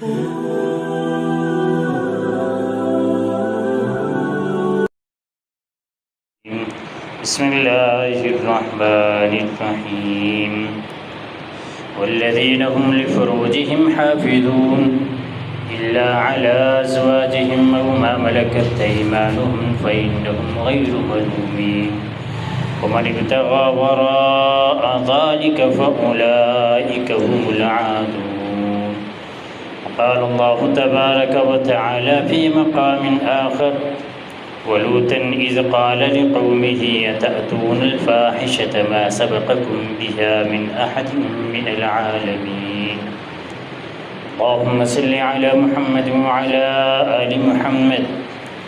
بسم الله الرحمن الرحيم والذين هم لفروجهم حافظون إلا على أزواجهم أو ما ملكت أيمانهم فإنهم غير ملومين ومن ابتغى وراء ذلك فأولئك هم العادون. قال الله تبارك وتعالى في مقام آخر ولوطا إذ قال لقومه أتأتون الفاحشة ما سبقكم بها من أحد من العالمين. اللهم صل على محمد وعلى آل محمد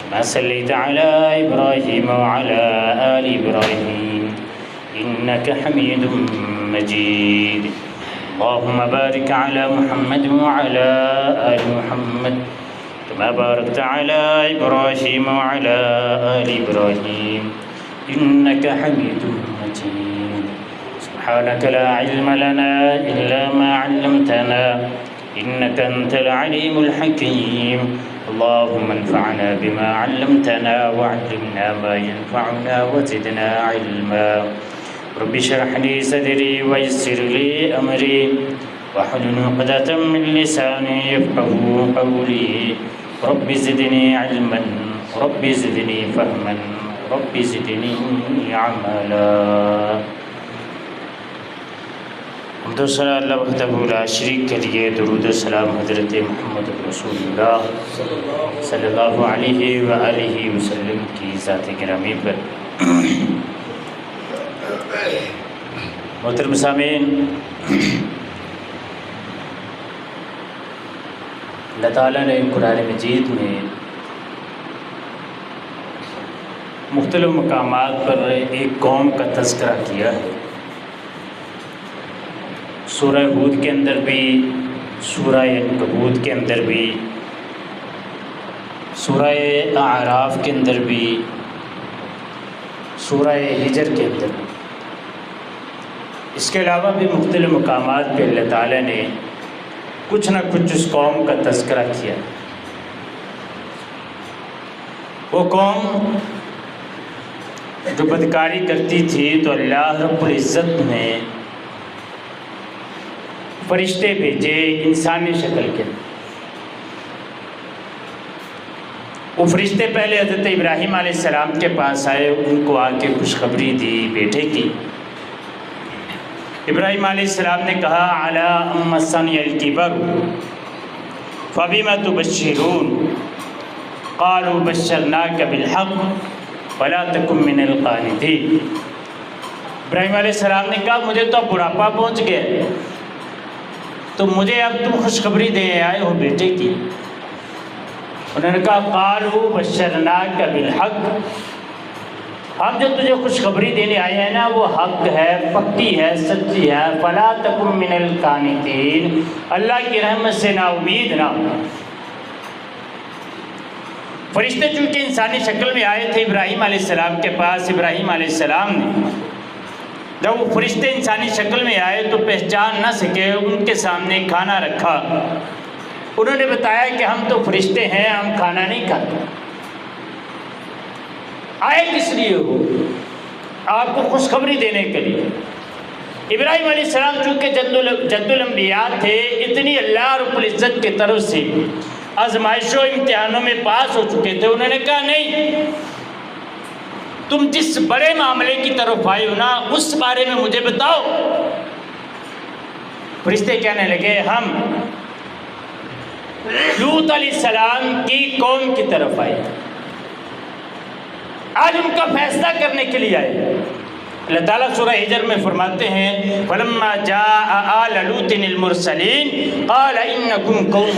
كما صليت على إبراهيم وعلى آل إبراهيم إنك حميد مجيد. اللهم بارك على محمد وعلى آل محمد كما باركت على إبراهيم وعلى آل إبراهيم إنك حميد مجيد. سبحانك لا علم لنا إلا ما علمتنا إنك أنت العليم الحكيم. اللهم انفعنا بما علمتنا وعلمنا ما ينفعنا وزدنا علما. رب اشرح لي صدري ويسر لي أمري واحلل عقدة من لساني يفقهوا قولي. رب زدني علما رب زدني فهما رب زدني عملا. حمد و ثنا اللہ وحدہ لا شریک کے لیے، درود و سلام حضرت محمد رسول اللہ صلی اللہ علیہ وآلہ وسلم کی ذات گرامی پر. محترم سامعین، اللہ تعالیٰ نے قرآن مجید میں مختلف مقامات پر ایک قوم کا تذکرہ کیا ہے. سورہ ہود کے اندر بھی، سورہ عنکبوت کے اندر بھی، سورہ اعراف کے اندر بھی، سورہ ہجر کے اندر بھی. اس کے علاوہ بھی مختلف مقامات پہ اللہ تعالیٰ نے کچھ نہ کچھ اس قوم کا تذکرہ کیا. وہ قوم جو بدکاری کرتی تھی تو اللہ رب العزت نے فرشتے بھیجے انسانی شکل کے. وہ فرشتے پہلے حضرت ابراہیم علیہ السلام کے پاس آئے، ان کو آ کے خوشخبری دی بیٹے کی. ابراہیم علیہ السلام نے کہا علی مسنی الکبر فبم تبشرون قالوا بشرناک بالحق فلا تکن من القانطین. ابراہیم علیہ السلام نے کہا مجھے تو اب بڑھاپا پہنچ گیا تو مجھے اب تم خوشخبری دے آئے ہو بیٹے کی. انہوں نے کہا قالوا بشرناک بالحق، ہم جو تجھے خوشخبری دینے آئے ہیں نا وہ حق ہے، پکی ہے، سچی ہے. فلا تکن من القانطین، اللہ کی رحمت سے نا امید نہ ہو. فرشتے چونکہ انسانی شکل میں آئے تھے ابراہیم علیہ السلام کے پاس. ابراہیم علیہ السلام نے جب وہ فرشتے انسانی شکل میں آئے تو پہچان نہ سکے، ان کے سامنے کھانا رکھا. انہوں نے بتایا کہ ہم تو فرشتے ہیں، ہم کھانا نہیں کھاتے. آئے کس لیے ہو؟ آپ کو خوشخبری دینے کے لیے. ابراہیم علیہ السلام چونکہ جد الانبیاء تھے، اتنی اللہ رب العزت کی طرف سے آزمائشوں امتحانوں میں پاس ہو چکے تھے. انہوں نے کہا نہیں، تم جس بڑے معاملے کی طرف آئے ہو نا اس بارے میں مجھے بتاؤ. فرشتے کہنے لگے ہم لوط علیہ السلام کی قوم کی طرف آئے، آج ان کا فیصلہ کرنے کے لیے آئے. اللہ تعالیٰ سورہ ہجر میں فرماتے ہیں فَلَمَّا جَاءَ آلَ لُوطٍ الْمُرْسَلِينَ قَالَ إِنَّكُمْ قَوْمٌ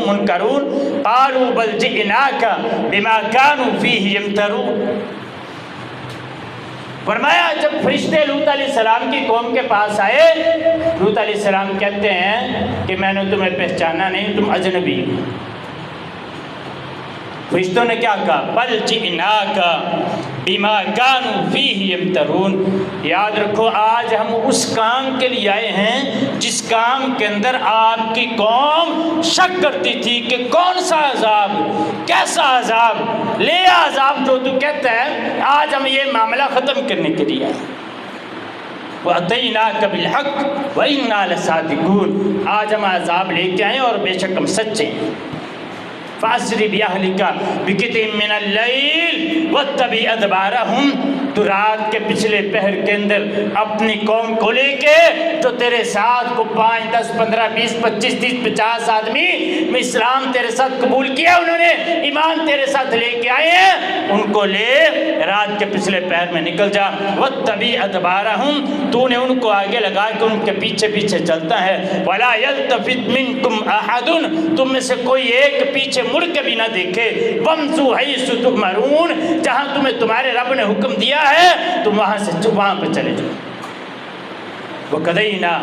مُنْكَرُونَ قَالُوا بَلْ جِئْنَاكَ بِمَا كَانُوا فِيهِ يَمْتَرُونَ. فرمایا جب فرشتے لوط علیہ السلام کی قوم کے پاس آئے، لوط علیہ السلام کہتے ہیں کہ میں نے تمہیں پہچانا نہیں، تم اجنبی ہو. فرشتوں نے کیا کہا؟ بل جئناک بما کانوا فیہ یمترون، یاد رکھو آج ہم اس کام کے لیے آئے ہیں جس کام کے اندر آپ کی قوم شک کرتی تھی کہ کون سا عذاب، کیسا عذاب، لے عذاب جو تو کہتا ہے، آج ہم یہ معاملہ ختم کرنے کے لیے آئے۔ وَأَتَيْنَاكَ بِالْحَقِّ وَإِنَّا لَصَادِقُونَ، آج ہم عذاب لے کے آئے اور بے شک ہم سچے ہیں۔ فَأَسْرِ بِأَهْلِكَ بِقِطْعٍ مِّنَ اللَّيْلِ وَاتَّبِعْ أَدْبَارَهُمْ، تو رات کے پچھلے پہر کے اندر اپنی قوم کو لے کے جو تیرے ساتھ کو 5 10 15 20 25 30 50 آدمی میں اسلام تیرے ساتھ قبول کیا، انہوں نے ایمان تیرے ساتھ لے کے آئے ہیں، ان کو لے رات کے پچھلے پہر میں نکل جا۔ وَاتَّبِعْ أَدْبَارَهُمْ، تو نے ان کو آگے لگا کے ان کے پیچھے پیچھے چلتا ہے۔ وَلَا يَلْتَفِتْ مِنْكُمْ أَحَدٌ، تم میں سے کوئی ایک پیچھے مڑ کے بھی نہ دیکھے۔ وَامْضُوا حَيْثُ تُؤْمَرُونَ، جہاں تمہیں تمہارے رب نے حکم دیا ہے تم وہاں سے وہاں پہ چلے جاؤ۔ وَقَضَيْنَا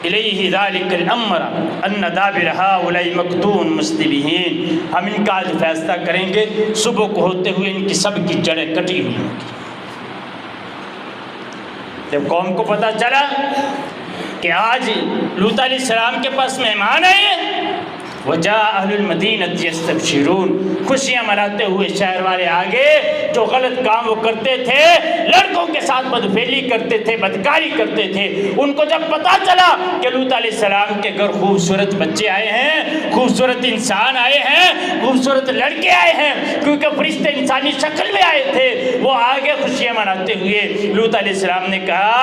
إِلَيْهِ ذَلِكَ الْأَمْرَ أَنَّ دَابِرَ هَؤُلَاءِ مَقْطُوعٌ مُصْبِحِينَ، ہم ان کا آج فیصلہ کریں گے، صبح کو ہوتے ہوئے ان کی سب کی جڑیں کٹی ہوئی ہوں گی۔ جب قوم کو پتہ چلا کہ آج لوط علیہ السلام کے پاس مہمان آئے ہیں، وَجَاءَ أَهْلُ الْمَدِينَةِ يَسْتَبْشِرُونَ، خوشیاں مناتے ہوئے شہر والے آگے جو غلط کام وہ کرتے تھے، لڑکوں کے ساتھ بدفعلی کرتے تھے، بدکاری کرتے تھے، ان کو جب پتہ چلا کہ لوط علیہ السلام کے گھر خوبصورت بچے آئے ہیں، خوبصورت انسان آئے ہیں، خوبصورت لڑکے آئے ہیں، کیونکہ فرشتے انسانی شکل میں آئے تھے، وہ آگے خوشیاں مناتے ہوئے لوط علیہ السلام نے کہا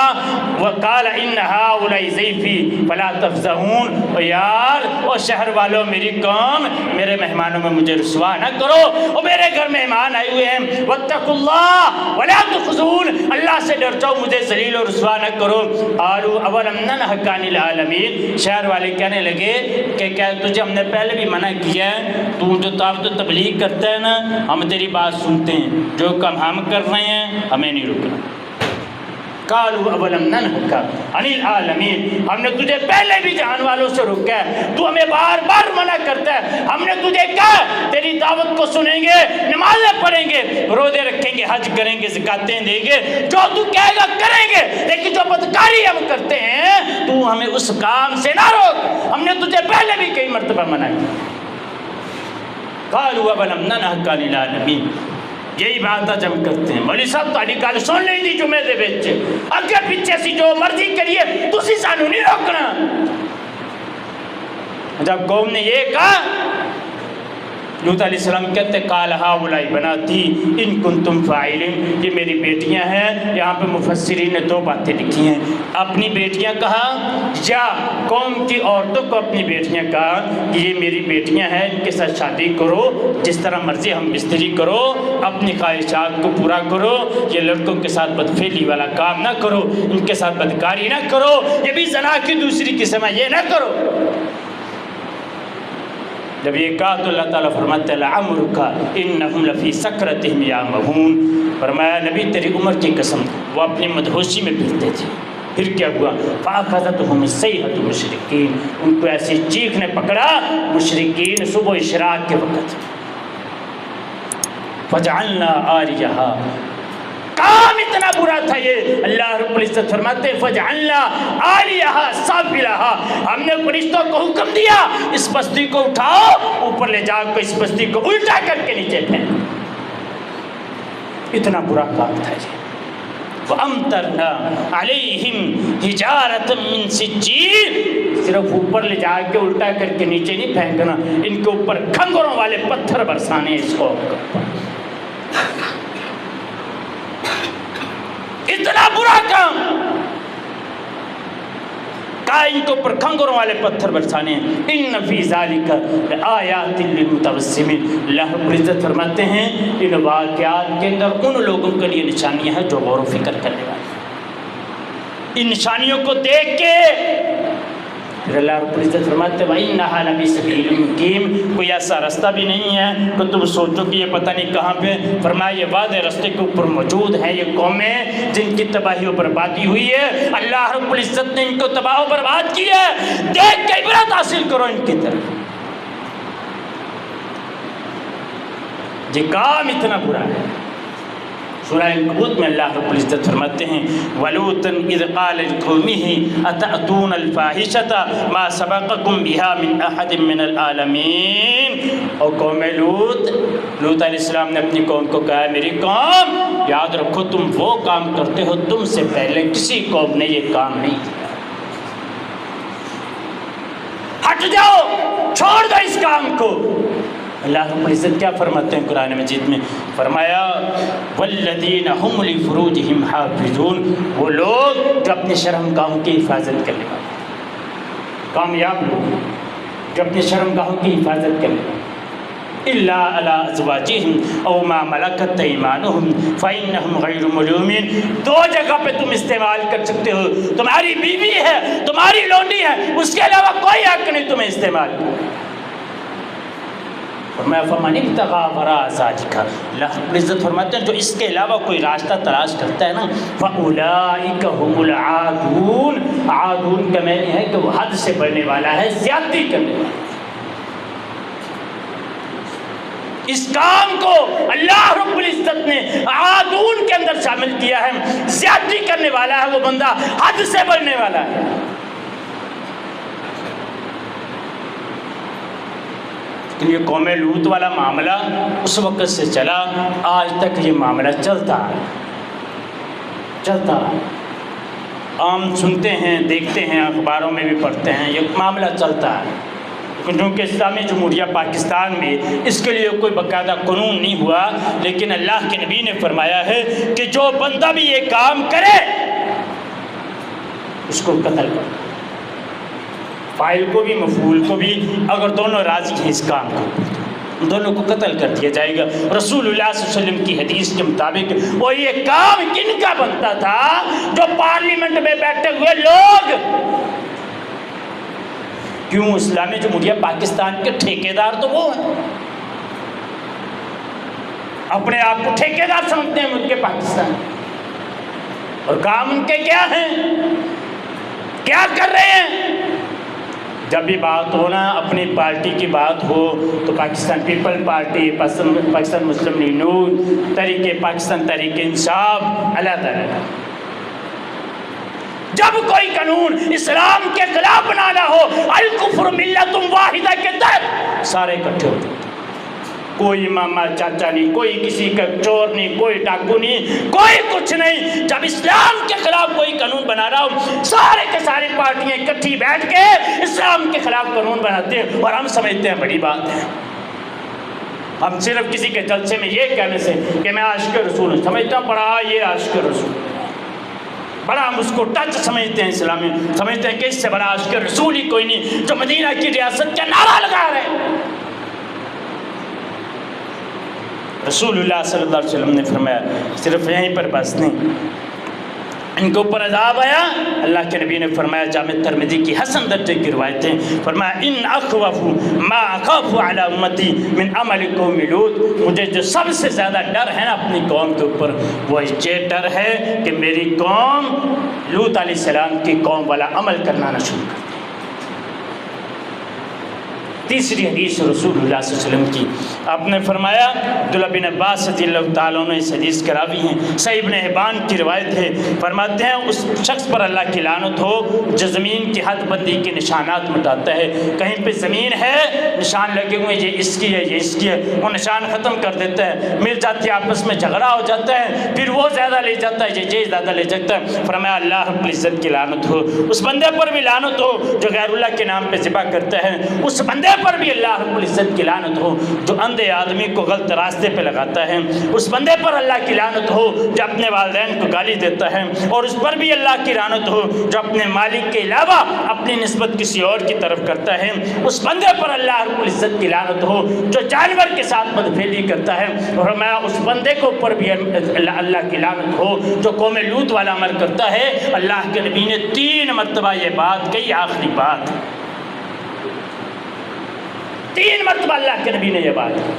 وَقَالَ إِنَّ هَؤُلَاءِ ضَيْفِي فَلَا تَفْضَحُونَ، اور یار اور شہر والوں میری قوم میرے مہمانوں میں مجھے رسوا نہ کرو، اور میرے گھر مہمان آئے ہوئے ہیں، وَاتَّقُوا اللَّهَ وَلَا تُخْزُونِ، اللہ سے ڈر جاؤ مجھے ذلیل اور رسوا نہ کرو۔ قالوا أَوَلَمْ نَنْهَكَ عَنِ الْعَالَمِينَ، شہر والے کہنے لگے کہ کیا تجھے ہم نے پہلے بھی منع کیا ہے، تو جو تو تبلیغ کرتا ہے نا، ہم تیری بات سنتے ہیں، جو کام ہم کر رہے ہیں ہمیں نہیں رکنا۔ قالوا أَوَلَمْ نَنْهَكَ عَنِ الْعَالَمِينَ، ہم نے تجھے پہلے بھی جہان والوں سے روکا ہے، تو ہمیں بار بار منع کرتا ہے، ہم نے تجھے کہا تیری دعوت کو سنیں گے، نمازیں پڑھیں گے، روزے رکھیں گے، حج کریں گے، زکاتیں دیں گے، جو تو کہے گا کریں گے، لیکن جو بدکاری ہم کرتے ہیں تو ہمیں اس کام سے نہ روک، ہم نے تجھے پہلے بھی کئی مرتبہ منع کیا۔ قالوا أَوَلَمْ نَنْهَكَ عَنِ الْعَالَمِينَ، یہی بات آج ہم کرتے ہیں۔ مولی صاحب تاری گل سن لیں دی جمعے دے وچ، اگے پیچھے سی جو مرضی کریے، تسی سانو نہیں روکنا۔ جب قوم نے یہ کہا، لوط علیہ السلام کہتے قال هؤلاء بناتی ان کنتم فاعلین، یہ میری بیٹیاں ہیں۔ یہاں پہ مفسرین نے 2 باتیں لکھی ہیں، اپنی بیٹیاں کہا یا قوم کی عورتوں کو اپنی بیٹیاں کہا کہ یہ میری بیٹیاں ہیں، ان کے ساتھ شادی کرو، جس طرح مرضی ہم بستری کرو، اپنی خواہشات کو پورا کرو، یہ لڑکوں کے ساتھ بدفعلی والا کام نہ کرو، ان کے ساتھ بدکاری نہ کرو، یہ بھی زنا کی دوسری قسم ہے، یہ نہ کرو۔ جب یہ کہا تو اللہ تعالیٰ فرماتا ہے لعمرک انہم لفی سکرتہم یعمہون، فرمایا نبی تیری عمر کی قسم، وہ اپنی مدہوشی میں پھرتے تھے۔ پھر کیا ہوا؟ فاخذتہم الصیحۃ مشرکین، ان کو ایسی چیخ نے پکڑا مشرکین صبح اشراق کے وقت۔ فجعلنا عالیہا، کام اتنا برا تھا یہ، اللہ رب العزت فرماتے ہیں فجعلنا عالیہا سافلہا، ہم نے فرشتوں کو حکم دیا اس بستی کو اٹھاؤ، اوپر لے جا کے اس بستی کو الٹا کر کے نیچے پھینکو۔ اتنا برا کام تھا یہ۔ وَأَمْطَرْنَا عَلَيْهِمْ حِجَارَةً مِّن سِجِّيلٍ، صرف اوپر لے جا کے الٹا کر کے نیچے نہیں پھینکنا، ان کے اوپر کھنگروں والے پتھر برسانے اس قوم کو۔ اتنا برا کام، ان کے اوپر کھنگروں والے پتھر برسانے۔ ان فی ذالک لآیات للمتوسمین، اللہ رب العزت فرماتے ہیں ان واقعات کے اندر ان لوگوں کے لیے نشانیاں ہیں جو غور و فکر کرنے والے۔ ان نشانیوں کو دیکھ کے پھر اللہ رب العزت فرماتے ہیں وَإِنَّهَا لَبِسَبِيلٍ مُقِيمٍ، کوئی ایسا رستہ بھی نہیں ہے کہ تم سوچو کہ یہ پتہ نہیں کہاں پہ، فرمایا یہ واضح رستے کے اوپر موجود ہیں یہ قومیں جن کی تباہی و بربادی ہوئی ہے، اللہ رب العزت نے ان کو تباہ و برباد کیا ہے، دیکھ کے عبرت حاصل کرو ان کی طرف۔ یہ کام اتنا برا ہے۔ سورہ عنکبوت میں اللہ رب العزت فرماتے ہیں وَلُوطًا إِذْ قَالَ لِقَوْمِهِ أَتَأْتُونَ الْفَاحِشَةَ مَا سَبَقَكُم بِهَا مِنْ أَحَدٍ مِّنَ الْعَالَمِينَ۔ اور قوم لوط علیہ السلام نے اپنی قوم کو کہا میری قوم یاد رکھو تم وہ کام کرتے ہو تم سے پہلے کسی قوم نے یہ کام نہیں کیا، ہٹ جاؤ، چھوڑ دو اس کام کو۔ اللہ رب العزت کیا فرماتے ہیں قرآن مجید میں؟ فرمایا والذین هم لفروجہم حافظون، وہ لوگ جو اپنے شرم گاہوں کی حفاظت کرنے والے، کامیاب لوگ جو اپنے شرم گاہوں کی حفاظت کرنے والے، الا علی ازواجہم او ما ملکت ایمانہم فانہم غیر ملومین۔ دو جگہ پہ تم استعمال کر سکتے ہو، تمہاری بیوی ہے، تمہاری لونڈی ہے، اس کے علاوہ کوئی حق نہیں تمہیں استعمال کرنے۔ فرمایا فمن ابتغى وراء ذلك، اللہ رب العزت فرماتے ہیں جو اس کے علاوہ کوئی راستہ تلاش کرتا ہے نا فاولئک هم العادون، عادون کا معنی ہے کہ وہ حد سے بڑھنے والا ہے، زیادتی کرنے والا ہے۔ اس کام کو اللہ رب العزت نے عادون کے اندر شامل کیا ہے، زیادتی کرنے والا ہے وہ بندہ، حد سے بڑھنے والا ہے۔ لیکن یہ قوم لوط والا معاملہ اس وقت سے چلا آج تک یہ معاملہ چلتا ہے۔ عام سنتے ہیں، دیکھتے ہیں، اخباروں میں بھی پڑھتے ہیں، یہ معاملہ چلتا ہے۔ لیکن چونکہ اسلامی جمہوریہ پاکستان میں اس کے لیے کوئی باقاعدہ قانون نہیں ہوا، لیکن اللہ کے نبی نے فرمایا ہے کہ جو بندہ بھی یہ کام کرے اس کو قتل کرو، فاعل کو بھی مفعول کو بھی، اگر دونوں راضی ہیں اس کام کو دونوں کو قتل کر دیا جائے گا۔ رسول اللہ صلی اللہ علیہ وسلم کی حدیث کے مطابق وہ یہ کام کن کا بنتا تھا؟ جو پارلیمنٹ میں بیٹھے ہوئے لوگ، کیوں اسلامی جمہوریہ پاکستان کے ٹھیکیدار تو وہ ہیں، اپنے آپ کو ٹھیکیدار سمجھتے ہیں ملک پاکستان، اور کام ان کے کیا ہیں، کیا کر رہے ہیں؟ جب بھی بات ہو نا اپنی پارٹی کی بات ہو تو پاکستان پیپل پارٹی، پاکستان مسلم لیگ نون، تحریک پاکستان، تحریک انصاف، علیحدہ علیحدہ۔ جب کوئی قانون اسلام کے خلاف بنانا ہو، الکفر ملت واحدہ کے تحت سارے اکٹھے ہوتے ہیں، کوئی ماما چاچا نہیں، کوئی کسی کا چور نہیں، کوئی ڈاکو نہیں، کوئی کچھ نہیں۔ جب اسلام کے خلاف کوئی قانون بنا رہا ہو سارے کے ساری پارٹیاں اکٹھی بیٹھ کے اسلام کے خلاف قانون بناتے ہیں، اور ہم سمجھتے ہیں بڑی بات ہے۔ ہم صرف کسی کے جلسے میں یہ کہنے سے کہ میں عاشق رسول ہوں سمجھتا ہوں بڑا یہ عاشق رسول، بڑا ہم اس کو ٹچ سمجھتے ہیں، اسلامی سمجھتے ہیں کہ اس سے بڑا عاشق رسول ہی کوئی نہیں جو مدینہ کی ریاست کا نعرہ لگا رہے۔ رسول اللہ صلی اللہ علیہ وسلم نے فرمایا صرف یہیں پر بس نہیں، ان کے اوپر عذاب آیا۔ اللہ کے نبی نے فرمایا، جامع ترمذی کی حسن درجے کی روایت ہے، فرمایا ان اخوف ما اخاف علی امتی من عمل قوم لوط، مجھے جو سب سے زیادہ ڈر ہے نا اپنی قوم کے اوپر وہ یہ ڈر ہے کہ میری قوم لوط علیہ السلام کی قوم والا عمل کرنا نہ شروع کر۔ تیسری حدیث رسول اللہ صلی اللہ علیہ وسلم کی، آپ نے فرمایا، عبداللہ بن عباس رضی اللہ تعالیٰ عنہ اس حدیث کے راوی ہیں، صحیح ابن حبان کی روایت ہے، فرماتے ہیں اس شخص پر اللہ کی لعنت ہو جو زمین کی حد بندی کے نشانات مٹاتا ہے۔ کہیں پہ زمین ہے نشان لگے ہوئے یہ اس کی ہے یہ اس کی ہے، وہ نشان ختم کر دیتا ہے، مل جاتی ہے، آپس میں جھگڑا ہو جاتا ہے، پھر وہ زیادہ لے جاتا ہے یہ زیادہ لے جاتا ہے۔ فرمایا اللہ رب العزت کی لعنت ہو، اس بندے پر بھی لعنت ہو جو غیر اللہ کے نام پہ ذبح کرتا ہے، اس بندے پر بھی اللہ رب العزت کی لعنت ہو جو اندھے آدمی کو غلط راستے پہ لگاتا ہے، اس بندے پر اللہ کی لعنت ہو جو اپنے والدین کو گالی دیتا ہے، اور اس پر بھی اللہ کی لعنت ہو جو اپنے مالک کے علاوہ اپنی نسبت کسی اور کی طرف کرتا ہے، اس بندے پر اللہ رب العزت کی لعنت ہو جو جانور کے ساتھ بدفعلی کرتا ہے، اور میں اس بندے کو پر بھی اللہ کی لعنت ہو جو قوم لوط والا عمل کرتا ہے۔ اللہ کے نبی نے 3 مرتبہ یہ بات کہی، آخری بات 3 مرتبہ اللہ کے نبی نے یہ بات کی،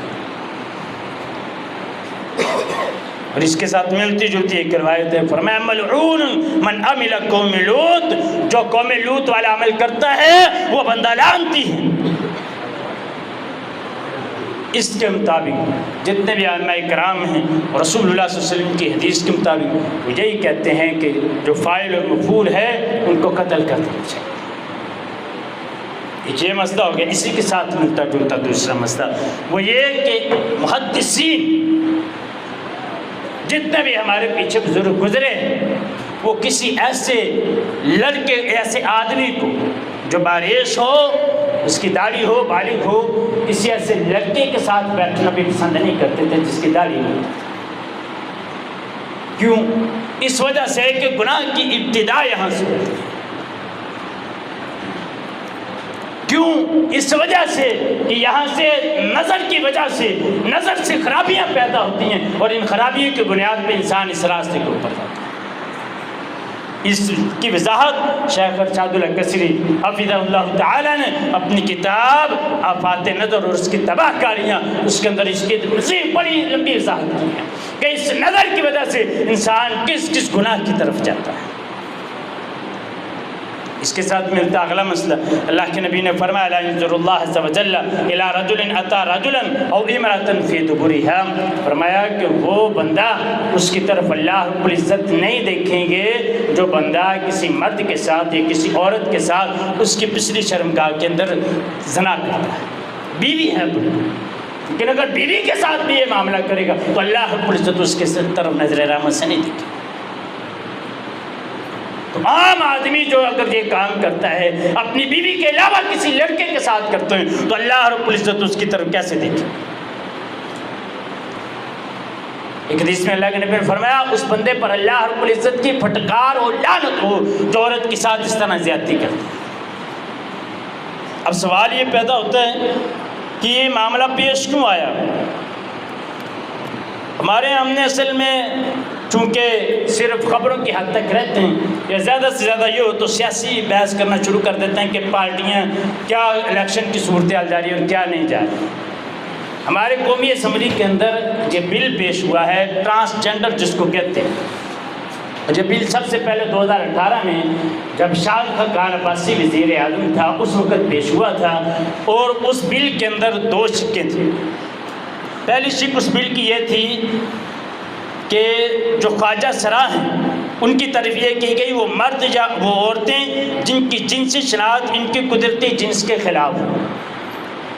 اور اس کے ساتھ ملتی جلتی ایک روایت ہے، فرمایا ملعون من عمل قوم لوط، جو قوم لوط والا عمل کرتا ہے وہ بندہ لعنتی ہے۔ اس کے مطابق جتنے بھی ائمہ کرام ہیں رسول اللہ صلی اللہ علیہ وسلم کی حدیث کے مطابق وہ یہی کہتے ہیں کہ جو فاعل اور مفعول ہے ان کو قتل کر دینا چاہیے۔ یہ مسئلہ ہو گیا۔ اسی کے ساتھ ملتا جلتا دوسرا مسئلہ وہ یہ کہ محدثین جتنے بھی ہمارے پیچھے بزرگ گزرے وہ کسی ایسے لڑکے ایسے آدمی کو جو باریش ہو، اس کی داڑھی ہو، بالغ ہو، کسی ایسے لڑکے کے ساتھ بیٹھنا بھی پسند نہیں کرتے تھے جس کی داڑھی ہو۔ کیوں؟ اس وجہ سے کہ گناہ کی ابتدا یہاں سے ہوتی ہے۔ کیوں؟ اس وجہ سے کہ یہاں سے نظر کی وجہ سے نظر سے خرابیاں پیدا ہوتی ہیں اور ان خرابیوں کی بنیاد پہ انسان اس راستے کے اوپر جاتا ہے۔ اس کی وضاحت شیخ ارشاد القصری حفظہ اللہ تعالی نے اپنی کتاب آفات نظر اور اس کی تباہ کاریاں اس کے اندر اس کی بڑی لمبی وضاحت کی ہے کہ اس نظر کی وجہ سے انسان کس کس گناہ کی طرف جاتا ہے۔ اس کے ساتھ ملتا اگلا مسئلہ، اللہ کے نبی نے فرمایا لا ينظر اللہ عز وجل الى رجل اتى رجلا او امرأة في دبرها، فرمایا کہ وہ بندہ اس کی طرف اللہ رب العزت نہیں دیکھیں گے جو بندہ کسی مرد کے ساتھ یا کسی عورت کے ساتھ اس کی پچھلی شرمگاہ کے اندر زنا کرتا ہے، بیوی ہے لیکن اگر بیوی کے ساتھ بھی یہ معاملہ کرے گا تو اللہ رب العزت اس کے طرف نظر رحمت سے نہیں دیکھے۔ تو عام آدمی جو اگر یہ کام کرتا ہے اپنی بیوی کے علاوہ کسی لڑکے کے ساتھ کرتے ہیں تو اللہ رب العزت اس کی طرف کیسے دیکھے؟ ایک حدیث میں اللہ کے نبی نے فرمایا اس بندے پر اللہ رب العزت کی پھٹکار اور لعنت ہو جو عورت کے ساتھ اس طرح زیادتی کرتا ہے۔ اب سوال یہ پیدا ہوتا ہے کہ یہ معاملہ پیش کیوں آیا؟ ہمارے ہم نے اصل میں چونکہ صرف خبروں کی حد تک رہتے ہیں یا زیادہ سے زیادہ یہ ہو تو سیاسی بحث کرنا شروع کر دیتے ہیں کہ پارٹیاں کیا الیکشن کی صورتحال جاری اور کیا نہیں جاری۔ ہمارے قومی اسمبلی کے اندر یہ بل پیش ہوا ہے ٹرانسجنڈر جس کو کہتے ہیں، یہ بل سب سے پہلے 2018 میں جب شاد خان عباسی وزیر اعظم تھا اس وقت پیش ہوا تھا، اور اس بل کے اندر 2 شقیں تھیں۔ پہلی شق اس بل کی یہ تھی کہ جو خواجہ سرا ہیں ان کی طرف یہ کی گئی وہ مرد یا وہ عورتیں جن کی جنسی شناخت ان کی قدرتی جنس کے خلاف ہو،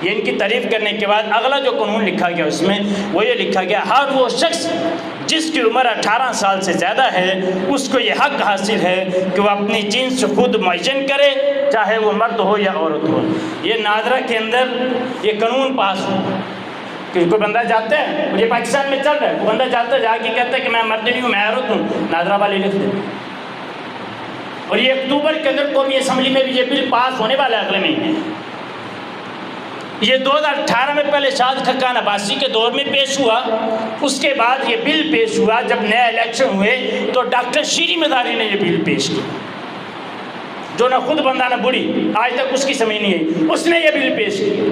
یہ ان کی تعریف کرنے کے بعد اگلا جو قانون لکھا گیا اس میں وہ یہ لکھا گیا ہر وہ شخص جس کی عمر 18 سال سے زیادہ ہے اس کو یہ حق حاصل ہے کہ وہ اپنی جنس خود معین کرے چاہے وہ مرد ہو یا عورت ہو۔ یہ نادرا کے اندر یہ قانون پاس ہو کہ کوئی بندہ جاتا ہے اور یہ پاکستان میں چل رہا ہے، وہ بندہ جاتا ہے جا کے کہتا ہے کہ میں مرد نہیں ہوں میں عورت ہوں، نادرا والے لکھ دیں۔ اور یہ اکتوبر کے اندر قومی اسمبلی میں بھی یہ بل پاس ہونے والا ہے اگلے مہینے۔ یہ 2018 میں پہلے شاد خان عباسی کے دور میں پیش ہوا، اس کے بعد یہ بل پیش ہوا جب نئے الیکشن ہوئے تو ڈاکٹر شیری مداری نے یہ بل پیش کیا، جو نہ خود بندہ نہ بڑی آج تک اس کی سمجھ نہیں آئی، اس نے یہ بل پیش کیا۔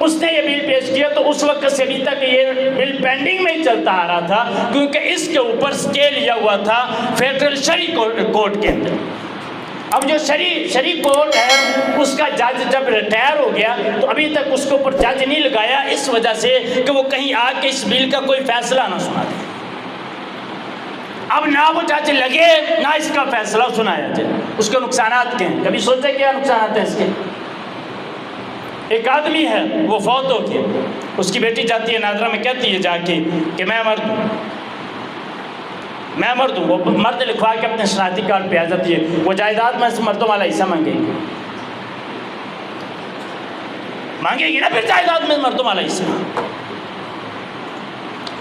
اس نے یہ بل پیش کیا تو اس وقت سے ابھی تک یہ بل پینڈنگ میں ہی چلتا آ رہا تھا کیونکہ اس کے اوپر سٹے لیا ہوا تھا فیڈرل شرعی کورٹ کے اندر۔ اب جو شرعی کورٹ ہے اس کا جج جب ریٹائر ہو گیا تو ابھی تک اس کے اوپر جج نہیں لگایا، اس وجہ سے کہ وہ کہیں آ کے اس بل کا کوئی فیصلہ نہ سنا دے۔ اب نہ وہ جج لگے نہ اس کا فیصلہ سنایا جائے، اس کے نقصانات کیا ہیں؟ کبھی سوچے کیا نقصانات ہیں اس کے؟ ایک آدمی ہے وہ فوت ہو گیا، اس کی بیٹی جاتی ہے نادرا میں کہتی ہے جا کے کہ میں مرد ہوں، میں مرد ہوں۔ وہ مرد لکھوا کے اپنے شناختی کارڈ پہ آ جاتی ہے، وہ جائیداد میں سے مردوں والا حصہ مانگے گی نا، پھر جائیداد میں مردوں والا حصہ۔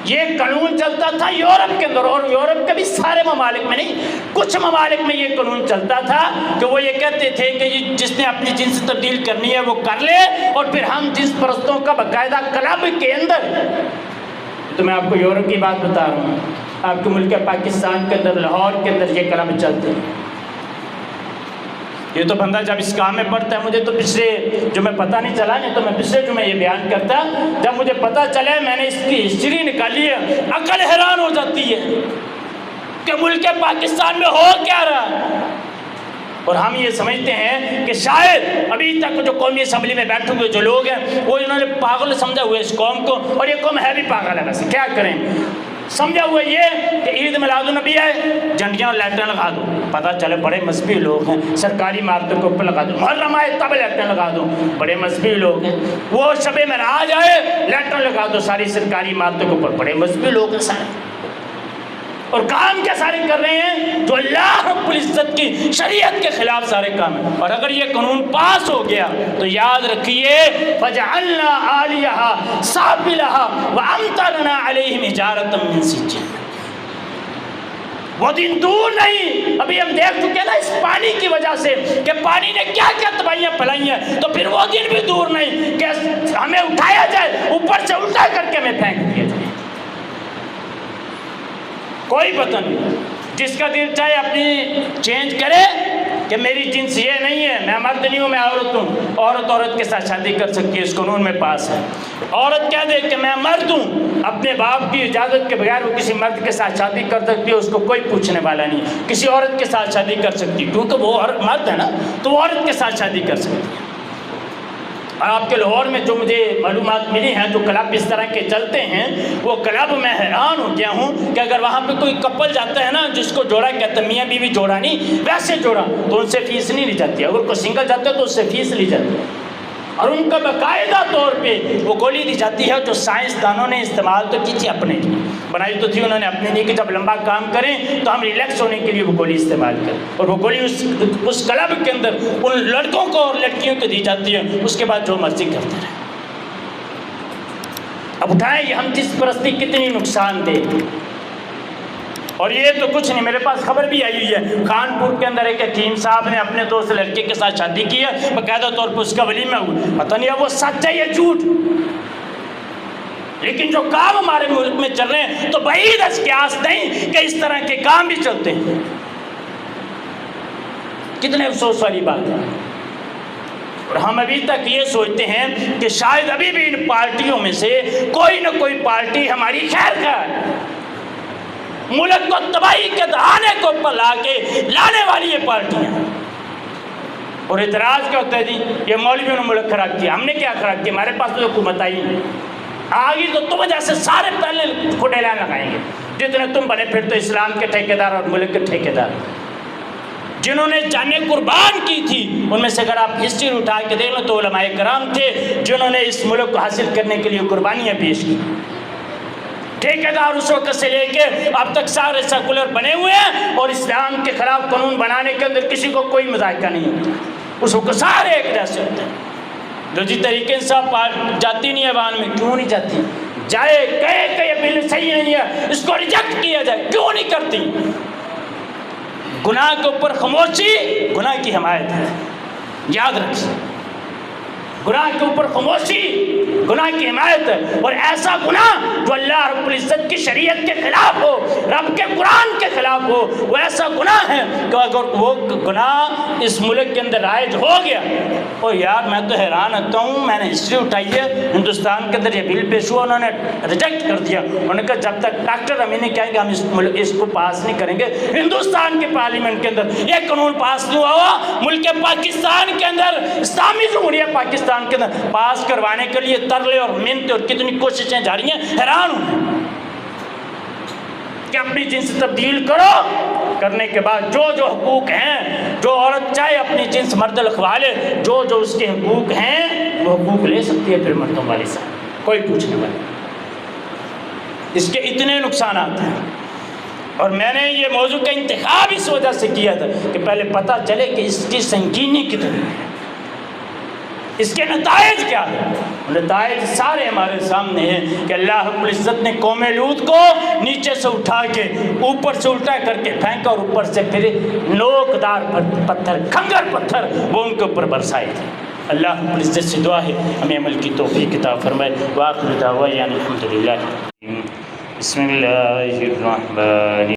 یہ قانون چلتا تھا یورپ کے اندر، اور یورپ کے بھی سارے ممالک میں نہیں، کچھ ممالک میں یہ قانون چلتا تھا کہ وہ یہ کہتے تھے کہ جس نے اپنی جنس تبدیل کرنی ہے وہ کر لے، اور پھر ہم جنس پرستوں کا باقاعدہ کلب کے اندر، تو میں آپ کو یورپ کی بات بتا رہا ہوں، آپ کے ملک پاکستان کے اندر لاہور کے اندر یہ کلب چلتے ہیں۔ یہ تو بندہ جب اس کام میں پڑتا ہے، مجھے تو پچھلے جو میں پتہ نہیں چلا نہیں تو میں پچھلے جو میں یہ بیان کرتا، جب مجھے پتہ چلے میں نے اس کی ہسٹری نکالی ہے، عقل حیران ہو جاتی ہے کہ ملک پاکستان میں ہو کیا رہا ہے۔ اور ہم یہ سمجھتے ہیں کہ شاید ابھی تک جو قومی اسمبلی میں بیٹھے ہوئے جو لوگ ہیں وہ انہوں نے پاگل سمجھا ہوا ہے اس قوم کو، اور یہ قوم ہے بھی پاگل ہے، ویسے کیا کریں، سمجھا ہوا یہ کہ عید میلاد النبی ہے جھنڈیاں اور لائٹیں لگا دو، پتہ چلے بڑے مذہبی لوگ ہیں، سرکاری عمارتوں کے اوپر لگا دو، محرم آئے تب لائٹیں لگا دو، بڑے مذہبی لوگ ہیں، وہ شب معراج آئے لائٹیں لگا دو ساری سرکاری عمارتوں کے اوپر، بڑے مذہبی لوگ ہیں سارے، اور کام کیا سارے کر رہے ہیں جو اللہ رب العزت کی شریعت کے خلاف سارے کام ہیں۔ اور اگر یہ قانون پاس ہو گیا تو یاد رکھیے فَجَعَلْنَا عَالِيَهَا سَافِلَهَا وَأَمْطَرْنَا عَلَيْهِمْ حِجَارَةً مِّن سِجِّيلٍ۔ وہ دن دور نہیں، ابھی ہم دیکھ چکے نا اس پانی کی وجہ سے کہ پانی نے کیا کیا تباہیاں پھیلائی ہیں، تو پھر وہ دن بھی دور نہیں کہ ہمیں اٹھایا جائے، اوپر سے الٹا کر کے ہمیں پھینک دیا جائے۔ کوئی پتہ نہیں، جس کا دل چاہے اپنی چینج کرے کہ میری جنس یہ نہیں ہے، میں مرد نہیں ہوں میں عورت ہوں، عورت عورت کے ساتھ شادی کر سکتی ہے، اس قانون میں پاس ہے۔ عورت کہہ دے کہ میں مرد ہوں، اپنے باپ کی اجازت کے بغیر وہ کسی مرد کے ساتھ شادی کر سکتی ہے، اس کو کوئی پوچھنے والا نہیں، کسی عورت کے ساتھ شادی کر سکتی ہے کیونکہ وہ مرد ہے نا، تو وہ عورت کے ساتھ شادی کر سکتی ہے۔ اور آپ کے لاہور میں جو مجھے معلومات ملی ہیں جو کلب اس طرح کے چلتے ہیں، وہ کلب میں حیران ہو گیا ہوں کہ اگر وہاں پہ کوئی کپل جاتا ہے نا جس کو جوڑا کہتا ہے، میاں بیوی جوڑا نہیں ویسے جوڑا، تو ان سے فیس نہیں لی جاتی، اگر کوئی سنگل جاتا ہے تو اس سے فیس لی جاتی ہے، اور ان کا باقاعدہ طور پہ وہ گولی دی جاتی ہے جو سائنسدانوں نے استعمال تو کی تھی اپنے لیے، بنائی تو تھی انہوں نے اپنے لیے کہ جب لمبا کام کریں تو ہم ریلیکس ہونے کے لیے وہ گولی استعمال کریں، اور وہ گولی اس کلب کے اندر ان لڑکوں کو اور لڑکیوں کو دی جاتی ہے، اس کے بعد جو مرضی کرتے رہیں۔ اب اٹھائیں یہ ہم جس پرستی کتنی نقصان دہ، اور یہ تو کچھ نہیں، میرے پاس خبر بھی آئی ہوئی ہے، کانپور کے اندر ایک حکیم صاحب نے اپنے دوست لڑکے کے ساتھ شادی کی ہے، باقاعدہ طور پر اس کا ولیمہ ہوا، پتہ نہیں اب وہ سچ ہے یا جھوٹ، لیکن جو کام ہمارے ملک میں چل رہے ہیں تو بعید از قیاس نہیں کہ اس طرح کے کام بھی چلتے ہیں۔ کتنے افسوس والی بات ہے، اور ہم ابھی تک یہ سوچتے ہیں کہ شاید ابھی بھی ان پارٹیوں میں سے کوئی نہ کوئی پارٹی ہماری خیر کا ہے، ملک کو تباہی کے دہانے کو اوپر لا کے لانے والی یہ پارٹیاں، اور اعتراض کیا ہوتا ہے جی یہ مولویوں نے ملک خراب کیا، ہم نے کیا خراب کیا، ہمارے پاس تو حکومت آئی نہیں، آگی تو تم جیسے سارے پہلے کھوٹے لائن لگائیں گے، جتنے تم بنے پھر تو اسلام کے ٹھیکیدار اور ملک کے ٹھیکیدار، جنہوں نے جانیں قربان کی تھی ان میں سے اگر آپ ہسٹری اٹھا کے دیکھ لو تو علماء کرام تھے جنہوں نے اس ملک کو حاصل کرنے کے لیے قربانیاں پیش کی۔ ٹھیکیدار اس وقت سے لے کے اب تک سارے سیکولر بنے ہوئے ہیں، اور اسلام کے خلاف قانون بنانے کے اندر کسی کو کوئی مذائقہ نہیں ہوتا، اس وقت سارے ایک جیسے ہوتے ہیں۔ جو جی طریقے انصاف جاتی نہیں ہے عوام میں، کیوں نہیں جاتی؟ جائے کہے کہ یہ بل صحیح نہیں ہے، اس کو ریجیکٹ کیا جائے، کیوں نہیں کرتی؟ گناہ کے اوپر خاموشی گناہ کی حمایت ہے، یاد رکھیے، گناہ کے اوپر خاموشی گناہ کی حمایت ہے، اور ایسا گناہ جو اللہ رب العزت کی شریعت کے خلاف ہو، رب کے قرآن کے خلاف ہو، وہ ایسا گناہ ہے کہ اگر وہ گناہ اس ملک کے اندر رائج ہو گیا، اور یار میں تو حیران ہوتا ہوں، میں نے ہسٹری اٹھائی ہے، ہندوستان کے اندر یہ بل پیش ہوا انہوں نے ریجیکٹ کر دیا، انہوں نے کہا جب تک ڈاکٹر امین نے کہا کہ ہم اس کو پاس نہیں کریں گے، ہندوستان کے پارلیمنٹ کے اندر یہ قانون پاس نہیں ہوا، ملک پاکستان کے اندر اسلامی جمہوریہ پاکستان کے اندر پاس کروانے کے لیے ترلے اور منت اور کتنی کوششیں جاری ہیں، حیران ہوں کہ اپنی جنس تبدیل کرو، کرنے کے بعد جو جو حقوق ہیں، جو عورت چاہے اپنی جنس مرد لکھوا لے، جو جو اس کے حقوق ہیں وہ حقوق لے سکتی ہے پھر مردوں والے سے، کوئی پوچھنے والا۔ اس کے اتنے نقصانات ہیں، اور میں نے یہ موضوع کا انتخاب اس وجہ سے کیا تھا کہ پہلے پتہ چلے کہ اس کی سنگینی کتنی ہے، اس کے نتائج کیا ہیں۔ نتائج سارے ہمارے سامنے ہیں کہ اللہ رب العزت نے قوم لوط کو نیچے سے اٹھا کے اوپر سے الٹا کر کے پھینکا، اور اوپر سے پھر نوکدار پتھر، کھنگر پتھر وہ ان کے اوپر برسائے تھے۔ اللہ رب العزت سے دعا ہے ہمیں عمل کی توفیق عطا فرمائے۔ وآخر دعوانا الحمدللہ۔ بسم اللہ الرحمن